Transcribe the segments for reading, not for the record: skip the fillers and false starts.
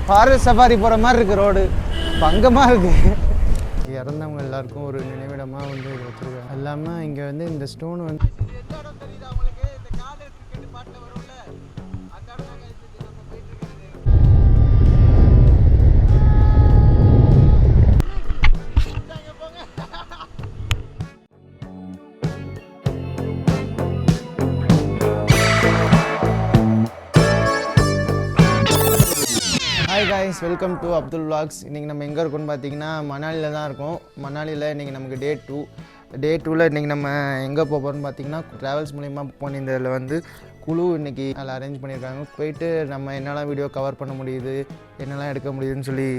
Forest safari போகிற மாதிரி இருக்குது ரோடு, பங்கமாக இருக்குது. இறந்தவங்க எல்லாருக்கும் ஒரு நினைவிடமாக வந்து இது வச்சுருக்காங்க. எல்லாமே இங்கே வந்து இந்த ஸ்டோன் வந்து hi guys, welcome to Abdul vlogs. இன்றைக்கி நம்ம எங்கே இருக்கோம்னு பார்த்தீங்கன்னா மணாலியில் தான் இருக்கோம். மணாலியில் இன்றைக்கி நமக்கு டே டூவில் இன்றைக்கி நம்ம எங்கே போகிறோம்னு பார்த்தீங்கன்னா ட்ராவல்ஸ் மூலிமா புக் பண்ணியிருந்ததில் வந்து குழு இன்றைக்கி அதில் அரேஞ்ச் பண்ணியிருக்காங்க. போயிட்டு நம்ம என்னெல்லாம் வீடியோ கவர் பண்ண முடியுது, என்னெல்லாம் எடுக்க முடியுதுன்னு சொல்லி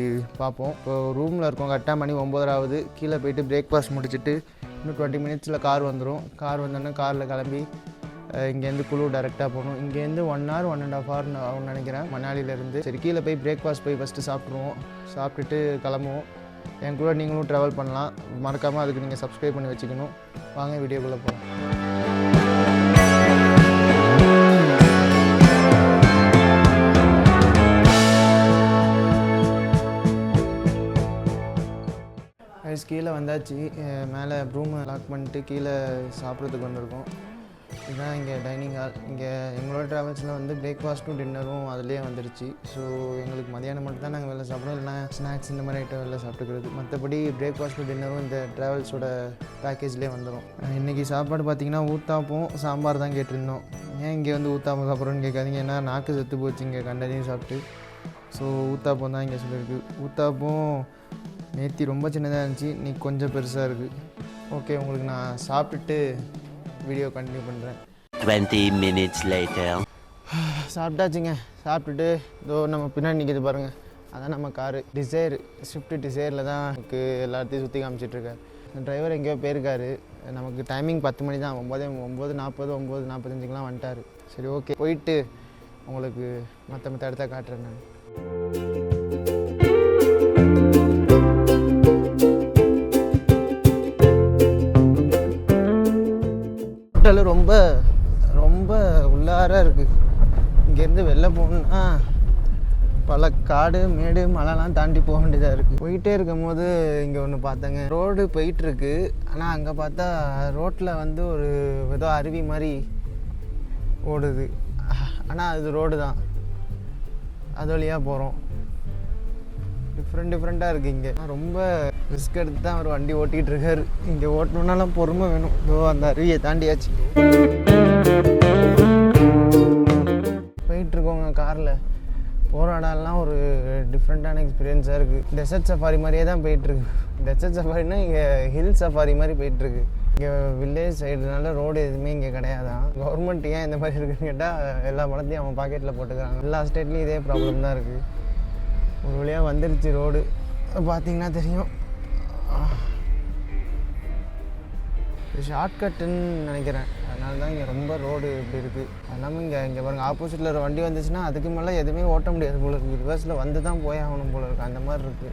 பார்ப்போம். இப்போ ரூமில் இருக்கோம், கரெக்டாக மணி 9 ஆகுது. கீழே போயிட்டு பிரேக்ஃபாஸ்ட் முடிச்சுட்டு இன்னும் 20 மினிட்ஸில் கார் வந்துடும். கார் வந்தோடனே காரில் கிளம்பி இங்கேருந்து குழு டேரெக்டாக போகணும். இங்கேருந்து 1 hour 1.5 hour ஆகும்னு நினைக்கிறேன் மணாலியிலேருந்து. சரி, கீழே போய் பிரேக்ஃபாஸ்ட் போய் ஃபஸ்ட்டு சாப்பிட்ருவோம். சாப்பிட்டுட்டு கிளம்புவோம். என் கூட நீங்களும் ட்ராவல் பண்ணலாம். மறக்காமல் அதுக்கு நீங்கள் சப்ஸ்கிரைப் பண்ணி வச்சுக்கணும். வாங்க வீடியோக்குள்ளே போகலாம். கீழே வந்தாச்சு. மேலே ரூமை லாக் பண்ணிட்டு கீழே சாப்பிட்றதுக்கு வந்திருக்கோம். இதுதான் இங்கே டைனிங் ஹால். இங்கே எங்களோட ட்ராவல்ஸில் வந்து பிரேக்ஃபாஸ்ட்டும் டின்னரும் அதுலேயே வந்துடுச்சு. ஸோ எங்களுக்கு மதியானம் மட்டும் தான் நாங்கள் வெளில சாப்பிடுவோம், இல்லைனா ஸ்நாக்ஸ் இந்த மாதிரி ஐட்டம் வெளில சாப்பிட்டுக்கிறது. மற்றபடி பிரேக்ஃபாஸ்ட்டும் டின்னரும் இந்த ட்ராவல்ஸோட பேக்கேஜ்லேயே வந்துடும். இன்றைக்கி சாப்பாடு பார்த்திங்கன்னா ஊத்தாப்பம் சாம்பார் தான் கேட்டிருந்தோம். ஏன் இங்கே வந்து ஊத்தாப்பம் சாப்பிட்றோன்னு கேட்காதீங்க, ஏன்னா நாக்கு செத்து போச்சு இங்கே கண்டதையும் சாப்பிட்டு. ஸோ ஊத்தாப்பம் தான் இங்கே சொல்லியிருக்கு. ஊத்தாப்பம் நேற்று ரொம்ப சின்னதாக இருந்துச்சு, இன்னைக்கு கொஞ்சம் பெருசாக இருக்குது. ஓகே, உங்களுக்கு நான் சாப்பிட்டுட்டு வீடியோ கண்டினியூ பண்ணுறேன். 20 minutes later. சாப்பிட்டாச்சுங்க. சாப்பிட்டுட்டு இதோ நம்ம பின்னாடி நிற்கிது பாருங்கள், அதான் நம்ம காரு டிசைர், ஸ்விஃப்ட் டிசைரில் தான் நமக்கு எல்லாத்தையும் சுற்றி காமிச்சிட்ருக்காரு. டிரைவர் எங்கேயோ போயிருக்காரு. நமக்கு டைமிங் 10 மணி தான். 9:40 9:45 வந்துட்டார். சரி, ஓகே, போயிட்டு உங்களுக்கு மற்ற இடத்த காட்டுறேன் நான். ரொம்ப ரொம்ப உள்ளார இருக்குது. இங்கேருந்து வெளில போகணுன்னா பல காடு மேடு மலைலாம் தாண்டி போக வேண்டியதாக இருக்குது. போயிட்டே இருக்கும் போது இங்கே ஒன்று பார்த்தேங்க, ரோடு போயிட்டுருக்கு. ஆனால் அங்கே பார்த்தா ரோட்டில் வந்து ஒரு ஏதோ அருவி மாதிரி ஓடுது. ஆனால் அது ரோடு தான், அது வழியாக போகிறோம். டிஃப்ரெண்ட்டாக இருக்குது. இங்கே ரொம்ப ரிஸ்க் எடுத்து தான் ஒரு வண்டி ஓட்டிகிட்டு இருக்காரு. இங்கே ஓட்டணுன்னாலும் பொறுமை வேணும். இதோ அந்த அருவியை தாண்டியாச்சு. போயிட்டுருக்கோங்க காரில். போகிற இடம்லாம் ஒரு டிஃப்ரெண்ட்டான எக்ஸ்பீரியன்ஸாக இருக்குது. டெசர்ட் சஃபாரி மாதிரியே தான் போயிட்டுருக்கு. டெசர்ட் சஃபாரினா இங்கே ஹில் சஃபாரி மாதிரி போயிட்டுருக்கு. இங்கே வில்லேஜ் சைடுனால ரோடு எதுவுமே இங்கே கிடையாதான். கவர்மெண்ட் ஏன் இந்த மாதிரி இருக்குன்னு கேட்டால் எல்லா பணத்தையும் அவன் பாக்கெட்டில் போட்டுக்கிறாங்க. எல்லா ஸ்டேட்லேயும் இதே ப்ராப்ளம் தான் இருக்குது. ஒரு வழியாக வந்துருச்சு ரோடு, பார்த்தீங்கன்னா தெரியும். ஷார்ட்கட்டுன்னு நினைக்கிறேன், அதனால தான் இங்கே ரொம்ப ரோடு இப்படி இருக்குது. அது இல்லாமல் இங்கே பாருங்கள், ஆப்போசிட்டில் ஒரு வண்டி வந்துச்சுன்னா அதுக்கு மேலே எதுவுமே ஓட்ட முடியாது போல இருக்குது. ரிவர்ஸில் வந்து தான் போய் ஆகணும் போல இருக்குது, அந்த மாதிரி இருக்குது.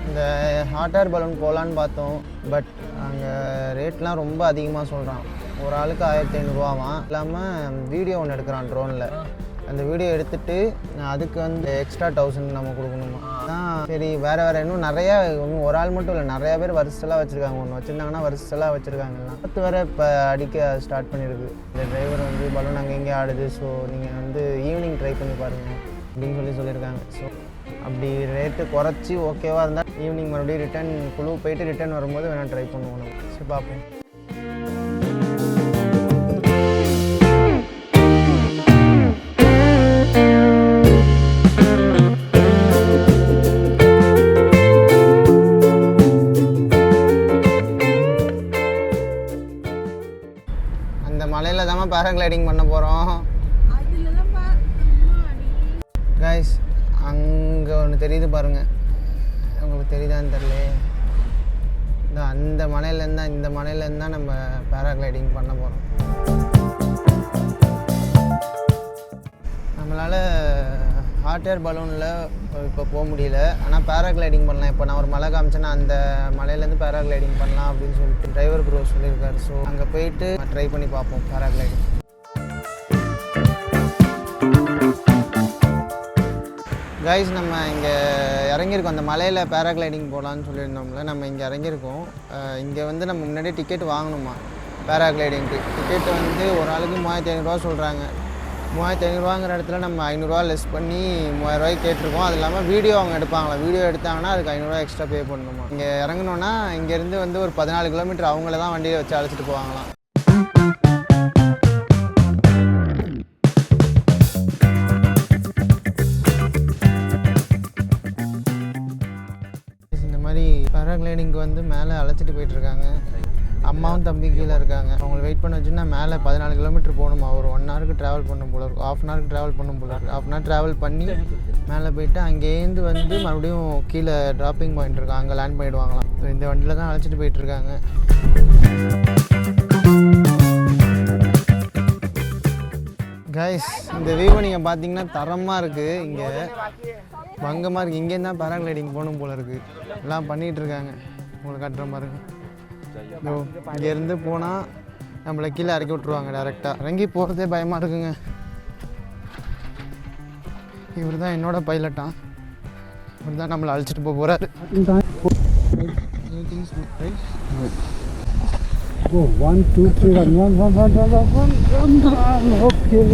இந்த ஹாட் ஏர் பலூன் போகலான்னு பார்த்தோம். பட் அங்கே ரேட்லாம் ரொம்ப அதிகமாக சொல்கிறான். ஒரு ஆளுக்கு 1500 இல்லாமல் வீடியோ ஒன்று எடுக்கிறான் ட்ரோனில். அந்த வீடியோ எடுத்துகிட்டு அதுக்கு வந்து எக்ஸ்ட்ரா 1000 நம்ம கொடுக்கணுமா. சரி, வேறு இன்னும் நிறையா, இன்னும் ஒரு ஆள் மட்டும் இல்லை, நிறையா பேர் வருஷலாம் வச்சுருக்காங்க. ஒன்று வச்சுருந்தாங்கன்னா வருஷலாம் வச்சுருக்காங்கலாம். 10 வேறு இப்போ அடிக்க ஸ்டார்ட் பண்ணியிருக்கு. இந்த டிரைவர் வந்து பலூன் அங்கே எங்கேயே ஆடுது, ஸோ நீங்கள் வந்து ஈவினிங் ட்ரை பண்ணி பாருங்கள் அப்படின்னு சொல்லியிருக்காங்க. ஸோ அப்படி ரேட்டு குறைச்சி ஓகேவாக இருந்தால் ஈவினிங் மறுபடியும் ரிட்டன் குழு போயிட்டு ரிட்டன் வரும்போது வேணால் ட்ரை பண்ணுவோம். சரி, பார்ப்போம். அந்த மலையில் தான் பேராகிளைடிங் பண்ண போகிறோம் கைஸ். அங்கே ஒன்று தெரியுது பாருங்கள், உங்களுக்கு தெரியுதான்னு தெரியல. அந்த மலையிலேருந்து தான், இந்த மலையிலேருந்து தான் நம்ம பேராகிளைடிங் பண்ண போகிறோம். நம்மளால் ஹாட் ஏர் பலூனில் இப்போ போக முடியல. ஆனால் பேராகிளைடிங் பண்ணலாம். இப்போ நான் ஒரு மலை காமிச்சேன்னா அந்த மலையிலேருந்து பேராகிளைடிங் பண்ணலாம் அப்படின்னு சொல்லிட்டு டிரைவர் ப்ரோ சொல்லியிருக்காரு. ஸோ அங்கே போயிட்டு ட்ரை பண்ணி பார்ப்போம் பேராகிளைடிங். கைஸ், நம்ம இங்கே இறங்கியிருக்கோம். அந்த மலையில் பேராகிளைடிங் போகலான்னு சொல்லியிருந்தோம்ல, நம்ம இங்கே இறங்கியிருக்கோம். இங்கே வந்து நம்ம முன்னாடியே டிக்கெட் வாங்கணுமா பேராகிளைடிங்க்கு. டிக்கெட் வந்து ஒரு ஆளுக்கு 3500 சொல்கிறாங்க. 3500 இடத்துல நம்ம 500 லெஸ் பண்ணி 3000 கேட்டிருக்கோம். அது இல்லாமல் வீடியோ அவங்க எடுப்பாங்களா, வீடியோ எடுத்தாங்கன்னா அதுக்கு 500 எக்ஸ்ட்ரா பே பண்ணணுமா. இங்கே இறங்கினோன்னா இங்கேருந்து வந்து ஒரு 14 கிலோமீட்டர் அவங்கள தான் வண்டியை வச்சு அழைச்சிட்டு போவாங்களாம். பேராகிளைடிங்க்கு வந்து மேலே அழைச்சிட்டு போயிட்டுருக்காங்க. அம்மாவும் தம்பி கீழே இருக்காங்க. அவங்களை வெயிட் பண்ண வச்சுன்னா மேலே 14 கிலோமீட்டர் போகணுமா. ஒரு 1 ஹவருக்கு ட்ராவல் பண்ணும் போல இருக்கும். 1/2 ஹவருக்கு ட்ராவல் பண்ணும் போல இருக்குது. 1/2 ஹவர் ட்ராவல் பண்ணி மேலே போயிட்டு அங்கேருந்து வந்து மறுபடியும் கீழே ட்ராப்பிங் பாயிண்ட் இருக்கும், அங்கே லேண்ட் பண்ணிவிடுவாங்களாம். இந்த வண்டியில் தான் அழைச்சிட்டு போயிட்டுருக்காங்க. கைஸ், இந்த வியூவை நீங்கள் பார்த்தீங்கன்னா தரமாக இருக்குது. இங்கே பங்கமாக இருக்குது. இங்கேருந்து தான் பேராகிளைடிங் போகணும் போல இருக்குது. எல்லாம் பண்ணிகிட்ருக்காங்க. உங்களுக்கு கட்டுற மாதிரி இருக்குது. இங்கேருந்து போனால் நம்மளை கீழே இறக்கி விட்ருவாங்க டேரெக்டாக. இறங்கி போகிறதே பயமாக இருக்குங்க. இவர் தான் என்னோட பைலட்டான். இவர் தான் நம்மளை அழைச்சிட்டு போக போகிறாரு. Go 1 2 3 1 okay.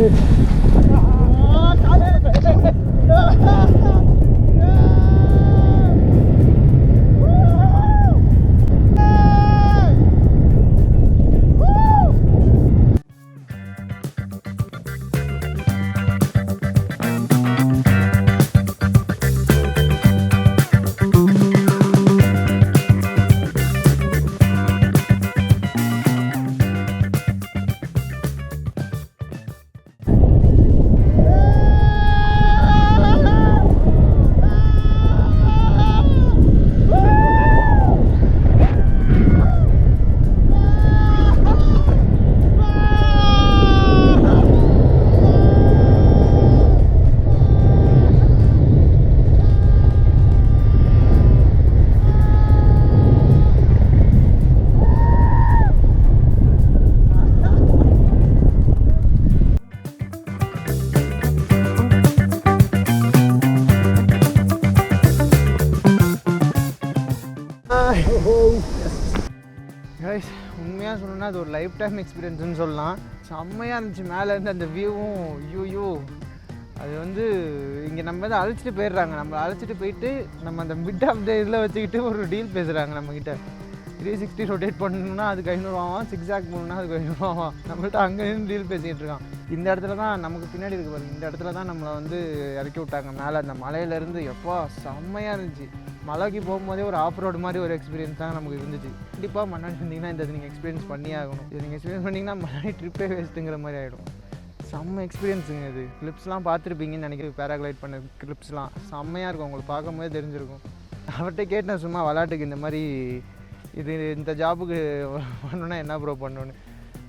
கைஸ், உண்மையாக சொல்லணும்னா அது ஒரு லைஃப் டைம் எக்ஸ்பீரியன்ஸ்னு சொல்லலாம். செம்மையாக இருந்துச்சு. மேலேருந்து அந்த வியூவும் ஐயோ, அது வந்து இங்கே நம்ம வந்து அழைச்சிட்டு போயிடுறாங்க. நம்ம அழைச்சிட்டு போயிட்டு நம்ம அந்த மிட் ஆஃப் த இதில் வச்சுக்கிட்டு ஒரு டீல் பேசுகிறாங்க நம்மக்கிட்ட. 360 ரொட்டேட் பண்ணணும்னா அதுக்கு 500 ஆகும், 6 பண்ணணும்னா அதுக்கு 500 ஆகும். நம்மள்ட்ட அங்கே இருந்து டீல் பேசிக்கிட்டு இருக்கான். இந்த இடத்துல தான் நமக்கு பின்னாடி இருக்கு பாருங்க, இந்த இடத்துல தான் நம்மளை வந்து இறக்கி விட்டாங்க மேலே அந்த மலையிலேருந்து. எப்போ செம்மையாக இருந்துச்சு. மலைக்கு போகும்போதே ஒரு ஆஃப் ரோடு மாதிரி ஒரு எக்ஸ்பீரியன்ஸ் தான் நமக்கு இருந்துச்சு. கண்டிப்பாக மண்ணாடி இருந்தீங்கன்னா இந்த நீங்கள் எக்ஸ்பீரியன்ஸ் பண்ணியே ஆகணும். இது நீங்கள் எக்ஸ்பீரியன்ஸ் பண்ணிங்கன்னா மண்ணாடி ட்ரிப்பே வேஸ்ட்டுங்கிற மாதிரி ஆகிடும். செம்ம எக்ஸ்பீரியன்ஸுங்க இது. கிளிப்ஸ்லாம் பார்த்துருப்பீங்கன்னு நினைக்கிறேன். பேராகிளைட் பண்ண கிளிப்ஸ்லாம் செம்மையாக இருக்கும். உங்களுக்கு பார்க்கும்போதே தெரிஞ்சிருக்கும். அவர்கிட்ட கேட்டேன் சும்மா விளாட்டுக்கு, இந்த மாதிரி இந்த ஜாபுக்கு பண்ணணுன்னா என்ன ப்ரோ பண்ணணுன்னு.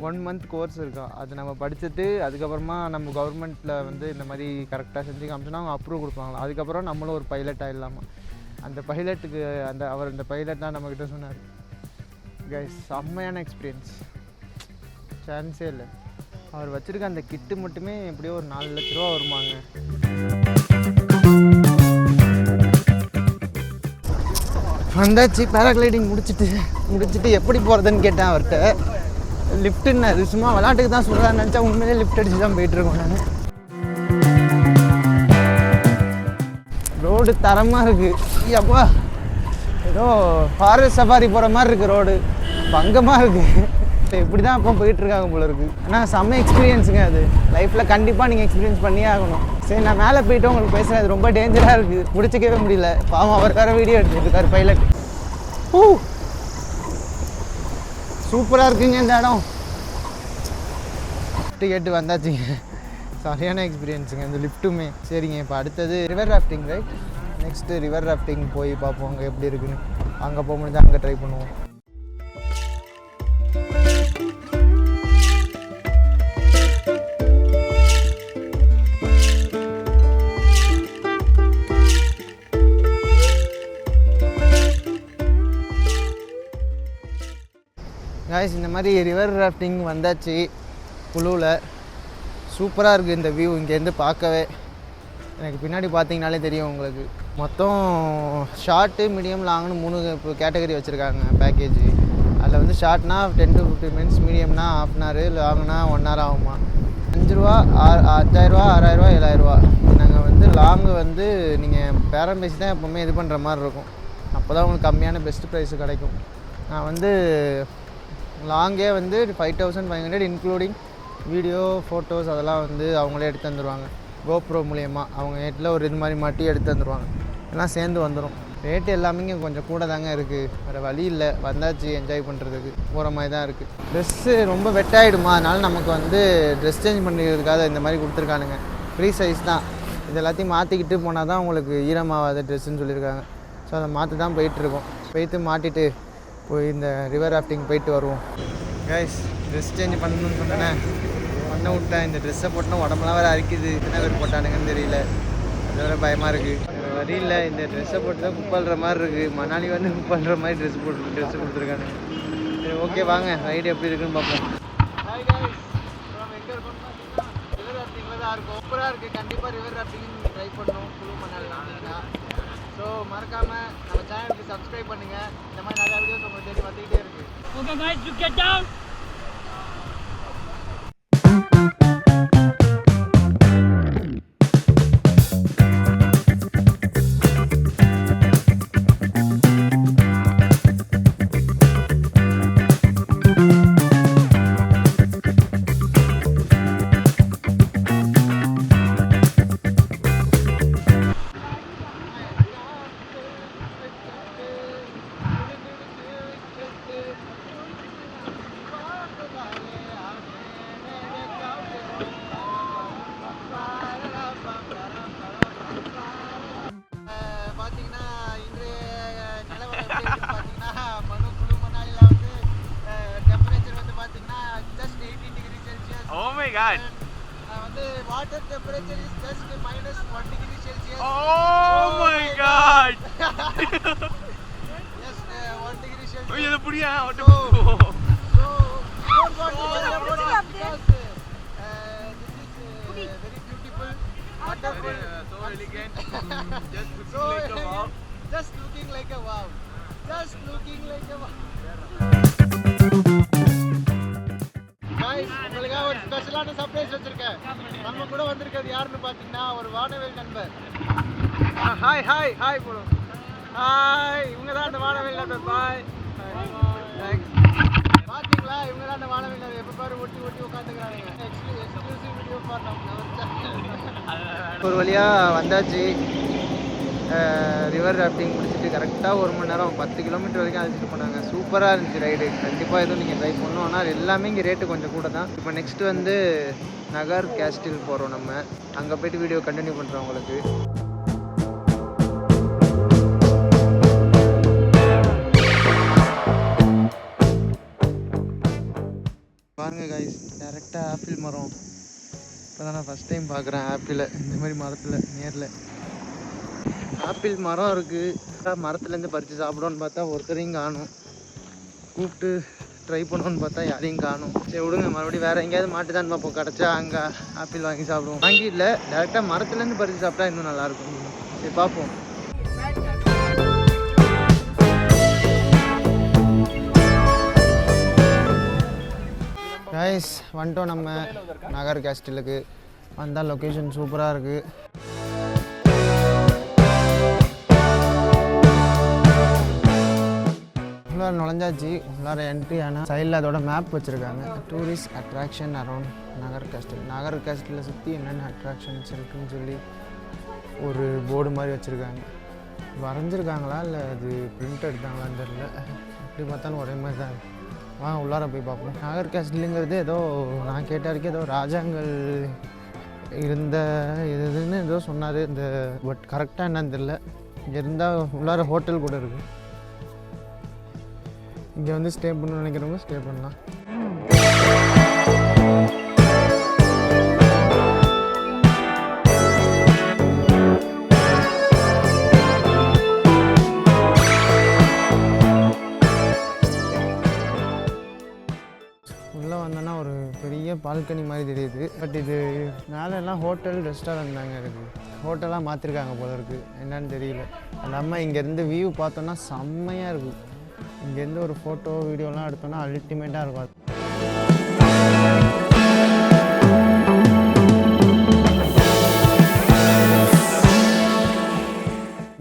1 மந்த் கோர்ஸ் இருக்கும். அது நம்ம படிச்சுட்டு அதுக்கப்புறமா நம்ம கவர்மெண்ட்டில் வந்து இந்த மாதிரி கரெக்டாக செஞ்சு காமிச்சோன்னா அவங்க அப்ரூவ் கொடுப்பாங்களா. அதுக்கப்புறம் நம்மளும் ஒரு பைலட் ஆகிடலாமா. அந்த பைலட்டுக்கு இந்த பைலட் தான் நம்மக்கிட்ட சொன்னார். கைஸ், செம்மையான எக்ஸ்பீரியன்ஸ், சான்ஸே இல்லை. அவர் வச்சுருக்க அந்த கிட்டு மட்டுமே எப்படியோ ஒரு 4 லட்ச ரூபா வருமாங்க. வந்தாச்சு. பேராகிளைடிங் முடிச்சுட்டு எப்படி போகிறதுன்னு கேட்டேன் அவர்கிட்ட. லிஃப்ட்டுன்னு அது சும்மா விளாட்டுக்கு தான் சொல்கிறான்னு நினச்சா உண்மையிலே லிஃப்ட் அடிச்சு தான் போயிட்டுருக்கோம். நான் ரோடு தரமாக இருக்குது. அப்பா ஏதோ ஃபாரஸ்ட் சஃபாரி போகிற மாதிரி இருக்குது. ரோடு பங்கமாக இருக்குது. இப்படி தான் அப்போ போயிட்டுருக்காங்க போல இருக்குது. ஆனால் செம்ம எக்ஸ்பீரியன்ஸுங்க. அது லைஃப்பில் கண்டிப்பாக நீங்கள் எக்ஸ்பீரியன்ஸ் பண்ணியே ஆகணும். சரி, நான் மேலே போய்ட்டு உங்களுக்கு பேசுகிறேன். அது ரொம்ப டேஞ்சராக இருக்குது. பிடிச்சிக்கவே முடியல. பாவம் அவர் வேறு வீடியோ எடுத்துகிட்டு இருக்கார் பைலட். சூப்பராக இருக்குங்க இந்த இடம். கேட்டு வந்தாச்சுங்க. சரியான எக்ஸ்பீரியன்ஸுங்க இந்த லிஃப்ட்டுமே. சரிங்க, இப்போ அடுத்தது river rafting. Right, next river rafting போய் பார்ப்போம் அங்கே எப்படி இருக்குன்னு. அங்கே போக முடிஞ்சா அங்கே ட்ரை பண்ணுவோம். காய்ஸ் இந்த மாதிரி ரிவர் ராஃப்டிங் வந்தாச்சு குழுவில். சூப்பராக இருக்குது இந்த வியூ இங்கேருந்து பார்க்கவே. எனக்கு பின்னாடி பார்த்தீங்கனாலே தெரியும் உங்களுக்கு. மொத்தம் ஷார்ட்டு மீடியம் லாங்னு 3 இப்போ கேட்டகரி வச்சுருக்காங்க பேக்கேஜ். அதில் வந்து ஷார்ட்னா 10 to 15 minutes, மீடியம்னா ½ an hour, லாங்னா 1 hour ஆகுமா. 5 ரூபா, 5000 ரூபா, 6000 ரூபா, 7000 ரூபா. நாங்கள் வந்து லாங்கு வந்து நீங்கள் பேரம் பேசி தான் எப்போவுமே இது பண்ணுற மாதிரி இருக்கும். அப்போ தான் உங்களுக்கு கம்மியான பெஸ்ட் ப்ரைஸு கிடைக்கும். நான் வந்து லாங்கே வந்து 5500 இன்க்ளூடிங் வீடியோ ஃபோட்டோஸ் அதெல்லாம் வந்து அவங்களே எடுத்து தந்துடுவாங்க. கோப்ரோ மூலயமா அவங்க நெட்டில் ஒரு இது மாதிரி மாட்டி எடுத்து தந்துடுவாங்க. எல்லாம் சேர்ந்து வந்துடும். ரேட்டு எல்லாமே இங்கே கொஞ்சம் கூட தாங்க இருக்குது. வேறு வழி இல்லை, வந்தாச்சு என்ஜாய் பண்ணுறதுக்கு போகிற மாதிரி தான் இருக்குது. ட்ரெஸ்ஸு ரொம்ப வெட்டாயிடுமா, அதனால நமக்கு வந்து ட்ரெஸ் சேஞ்ச் பண்ணிக்கிறதுக்காக இந்த மாதிரி கொடுத்துருக்கானுங்க. ஃப்ரீ சைஸ் தான். இது எல்லாத்தையும் மாற்றிக்கிட்டு போனால் தான் உங்களுக்கு ஈரமாகாத ட்ரெஸ்ஸுன்னு சொல்லியிருக்காங்க. ஸோ அதை மாற்றி தான் போயிட்டுருக்கோம். போயிட்டு மாட்டிட்டு போய் இந்த ரிவர் ராஃப்டிங் போயிட்டு வருவோம். கைஸ் ட்ரெஸ் சேஞ்ச் பண்ணணும்னு சொன்னேன், பண்ண விட்டேன். இந்த ட்ரெஸ்ஸை போட்டால் உடம்புலாம் வேறு அரிக்குது. என்ன பேர் போட்டானுங்கன்னு தெரியல, அது வேறு பயமாக இருக்குது. வரி இல்லை, இந்த ட்ரெஸ்ஸை போட்டு தான் குக் பண்ணுற மாதிரி இருக்குது. மணாலி வந்து குக் பண்ணுற மாதிரி ட்ரெஸ்ஸு கொடுத்துருக்கானுங்க. சரி ஓகே வாங்க ரைடு எப்படி இருக்குன்னு பார்ப்போம். ஹாய் கைஸ், நம்ம எங்கே இருக்கோம்னு பார்த்தீங்கன்னா ரிவர் ராஃப்டிங்கில் தான் இருக்கும். சூப்பராக இருக்குது. கண்டிப்பாக ரிவர் ராஃப்டிங் ட்ரை பண்ணணும் குழு மணாலி வந்தீங்கன்னா. ஸோ மறக்காமல் நம்ம சேனலுக்கு சப்ஸ்கிரைப் பண்ணுங்கள். இந்த மாதிரி நிறையா வீடியோஸ் உங்களுக்கு தேடி வந்துக்கிட்டே இருக்குது. Okay guys, you get down. பார்த்தீங்கன்னா இன்றைய நிலவரம் எப்படி இருக்குன்னு பார்த்தீங்கன்னா குழு மணாலியில் வந்து டெம்பரேச்சர் வந்து பார்த்தீங்கன்னா just 18 degree Celsius. Oh my god. வந்து water temperature is just -1 degree Celsius. Oh my god. Yes, 1 degree Celsius. ஓ இது புடியா ஓட்ட So don't want to worry about it because this is very beautiful, wonderful, so elegant. Just so looking like a wow. just looking like a wow. Just looking like a wow. Guys, உங்களுக்காக ஒரு ஸ்பெஷலான surprise வச்சிருக்கேன். நம்ம கூட வந்திருக்கிறது யாருன்னு பார்த்தீங்கன்னா ஒரு வானவேல் நண்பர். ஹாய் ஹாய் ஹாய் போடு. ஹாய், இவங்க தான் அந்த வானவேல் நண்பர். பாய். தேங்க்ஸ். பாத்தீங்களா, இவங்க தான் அந்த வானவேல் நண்பர். எப்போ பாரு ஒட்டி ஒட்டி உட்காந்துக்கிறாங்க. எக்ஸ்க்ளூசிவ் வீடியோ ஃபார் ஒரு வழியாக வந்தாச்சு. ரிவர் ராஃப்டிங் முடிச்சுட்டு கரெக்டாக 1 மணி நேரம் 10 கிலோமீட்டர் வரைக்கும் அழைச்சிட்டு போனாங்க. சூப்பராக இருந்துச்சு ரைடு. கண்டிப்பாக எதுவும் நீங்கள் ட்ரை பண்ணணும். ஆனால் எல்லாமே இங்கே ரேட்டு கொஞ்சம் கூட தான். இப்போ நெக்ஸ்ட்டு வந்து நகர் கேஸ்டில் போகிறோம். நம்ம அங்கே போய்ட்டு வீடியோ கண்டினியூ பண்ணுறோம் உங்களுக்கு. பாருங்க கைஸ், டேரெக்டாக ஆப்பிள் மரம். இப்போ தான் நான் ஃபஸ்ட் டைம் பார்க்குறேன் ஆப்பிளை இந்த மாதிரி மரத்தில் நேரில். ஆப்பிள் மரம் இருக்குது. மரத்துலேருந்து பறித்து சாப்பிடுவோன்னு பார்த்தா ஒருத்தரையும் காணும். கூப்பிட்டு ட்ரை பண்ணோன்னு பார்த்தா யாரையும் காணும். சரி விடுங்க, மறுபடியும் வேறு எங்கேயாவது மாட்டுதான்னு பார்ப்போம். கிடச்சா அங்கே ஆப்பிள் வாங்கி சாப்பிடுவோம். வாங்கி இல்லை, டேரெக்டாக மரத்துலேருந்து பறித்து சாப்பிட்டா இன்னும் நல்லாயிருக்கும். சரி பார்ப்போம். கைஸ் வந்துட்டோம் நம்ம நகர் கேஸ்டிலுக்கு. வந்தால் லொக்கேஷன் சூப்பராக இருக்குது. உள்ளார நுழைஞ்சாச்சு. உள்ளார என்ட்ரி ஆனால் சைடில் அதோட மேப் வச்சுருக்காங்க. டூரிஸ்ட் அட்ராக்ஷன் அரௌண்ட் நகர் கேஸ்டில். நகர் கேஸ்டிலில் சுற்றி என்னென்ன அட்ராக்ஷன்ஸ் இருக்குதுன்னு சொல்லி ஒரு போர்டு மாதிரி வச்சுருக்காங்க. வரைஞ்சிருக்காங்களா இல்லை அது பிரிண்ட் எடுத்தாங்களான்னு தெரியல. எப்படி பார்த்தாலும் ஒரே மாதிரி தான் இருக்குது. வாங்க உள்ளார போய் பார்ப்போம். நாகர் கேஸ்டிலுங்கிறது ஏதோ நான் கேட்ட வரைக்கும் ஏதோ ராஜாங்கள் இருந்த இதுன்னு ஏதோ சொன்னார். இந்த பட் கரெக்டாக என்னன்னு தெரியல. இங்கே இருந்தால் உள்ளார ஹோட்டல் கூட இருக்குது. இங்கே வந்து ஸ்டே பண்ணணும்னு நினைக்கிறவங்க ஸ்டே பண்ணலாம். உள்ளே வந்தோன்னா ஒரு பெரிய பால்கனி மாதிரி தெரியுது. பட் இது மேலே எல்லாம் ஹோட்டல் ரெஸ்டாரண்ட் தாங்க இருக்குது. ஹோட்டலாக மாற்றிருக்காங்க போல இருக்குது, என்னன்னு தெரியல. நம்ம இங்கேருந்து வியூ பார்த்தோன்னா செம்மையாக இருக்கும். இங்கேருந்து ஒரு ஃபோட்டோ வீடியோலாம் எடுத்தோன்னா அல்டிமேட்டாக இருக்கும்.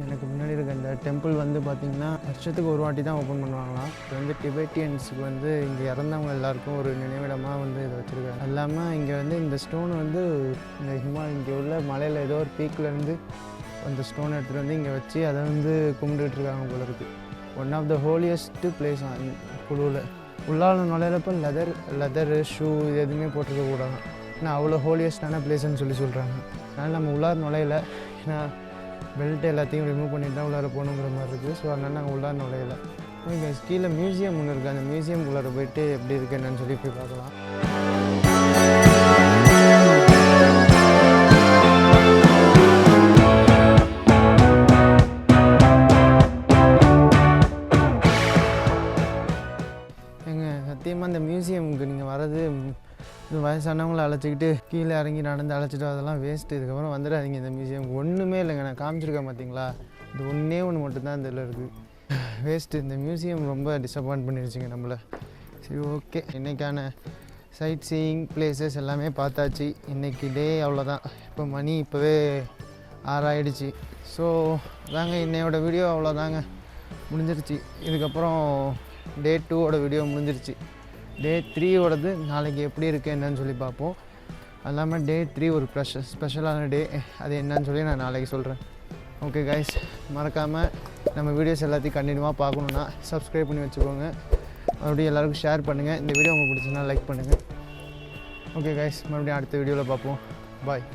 எனக்கு முன்னாடி இருக்க இந்த டெம்பிள் வந்து பார்த்திங்கன்னா வருஷத்துக்கு ஒரு வாட்டி தான் ஓப்பன் பண்ணுவாங்களாம். இது வந்து டிபெட்டியன்ஸுக்கு வந்து இங்கே இறந்தவங்க எல்லாருக்கும் ஒரு நினைவிடமாக வந்து இதை வச்சுருக்காங்க. அது இல்லாமல் இங்கே வந்து இந்த ஸ்டோன் வந்து இந்த இங்கே உள்ள மலையில் ஏதோ ஒரு பீக்லேருந்து அந்த ஸ்டோன் எடுத்துகிட்டு வந்து இங்கே வச்சு அதை வந்து கும்பிட்டுட்டு இருக்காங்க போல இருக்குது. ஒன் ஆஃப் த ஹோலியஸ்ட்டு பிளேஸ் குழுவில். உள்ளால நுழையிறப்போ லெதரு ஷூ இது எதுவுமே போட்டிருக்க கூடாது. ஏன்னா அவ்வளோ ஹோலியஸ்டான பிளேஸ்ன்னு சொல்கிறாங்க. அதனால் நம்ம உள்ளார நுழையில, ஏன்னா பெல்ட் எல்லாத்தையும் ரிமூவ் பண்ணிட்டு தான் உள்ளார போகணுங்கிற மாதிரி இருக்குது. ஸோ அதனால் நாங்கள் உள்ளார நுழையில. இங்கே கீழே மியூசியம் ஒன்று இருக்குது. அந்த மியூசியம் உள்ளார போயிட்டு எப்படி இருக்குது என்னன்னு சொல்லி போய் பார்க்கலாம். சத்தியமாக இந்த மியூசியமுக்கு நீங்கள் வர்றது வயசானவங்களை அழைச்சிக்கிட்டு கீழே இறங்கி நடந்து அழைச்சிட்டு அதெல்லாம் வேஸ்ட்டு. இதுக்கப்புறம் வந்துடாதீங்க இந்த மியூசியம். ஒன்றுமே இல்லைங்க, நான் காமிச்சிருக்கேன் பார்த்தீங்களா, இது ஒன்றே ஒன்று மட்டும்தான் இந்த இதில் இருக்குது. வேஸ்ட்டு. இந்த மியூசியம் ரொம்ப டிசப்பாயிண்ட் பண்ணிடுச்சிங்க நம்மளை. சரி, ஓகே, இன்றைக்கான சைட் சீயிங் பிளேசஸ் எல்லாமே பார்த்தாச்சு. இன்றைக்கி டே அவ்வளோதான். இப்போ மணி இப்போவே 6 ஆகிடுச்சு. ஸோ தாங்க இன்னையோட வீடியோ அவ்வளோதாங்க, முடிஞ்சிருச்சு. இதுக்கப்புறம் டே 2ஓட வீடியோ முடிஞ்சிருச்சு. டே 3ஓடது நாளைக்கு எப்படி இருக்குது என்னன்னு சொல்லி பார்ப்போம். அது இல்லாமல் டே 3 ஒரு ஸ்பெஷலான டே, அது என்னன்னு சொல்லி நான் நாளைக்கு சொல்கிறேன். ஓகே கைஸ், மறக்காமல் நம்ம வீடியோஸ் எல்லாத்தையும் கண்டினியூவாக பார்க்கணுன்னா சப்ஸ்கிரைப் பண்ணி வச்சுக்கோங்க. மறுபடியும் எல்லாருக்கும் ஷேர் பண்ணுங்கள். இந்த வீடியோ உங்களுக்கு பிடிச்சுன்னா லைக் பண்ணுங்கள். ஓகே கைஸ், மறுபடியும் அடுத்த வீடியோவில் பார்ப்போம். பாய்.